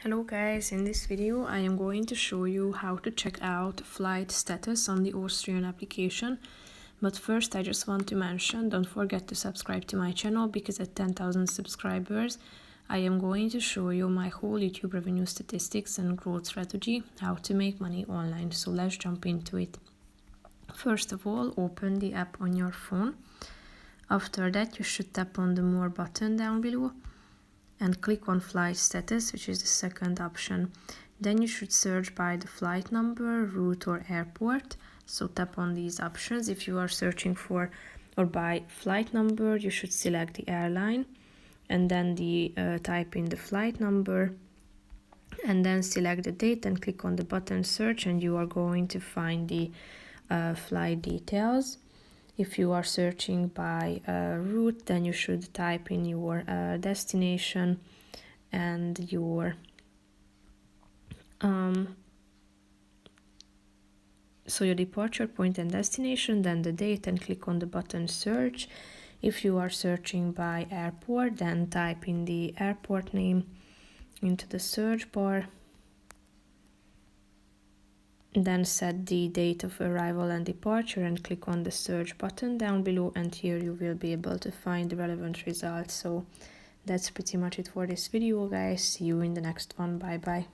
Hello guys, in this video I am going to show you how to check out flight status on the Austrian application. But first I just want to mention, don't forget to subscribe to my channel because at 10,000 subscribers I am going to show you my whole YouTube revenue statistics and growth strategy, how to make money online. So let's jump into it. First of all, open the app on your phone. After that you should tap on the More button down below and click on flight status, which is the second option. Then you should search by the flight number, route or airport. So tap on these options. If you are searching for or by flight number, you should select the airline and then type in the flight number and then select the date and click on the button search, and you are going to find the flight details. If you are searching by route, then you should type in your destination and your your departure point and destination, then the date, and click on the button search. If you are searching by airport, then type in the airport name into the search bar. Then set the date of arrival and departure and click on the search button down below, and here you will be able to find the relevant results. So that's pretty much it for this video guys. See you in the next one. Bye bye.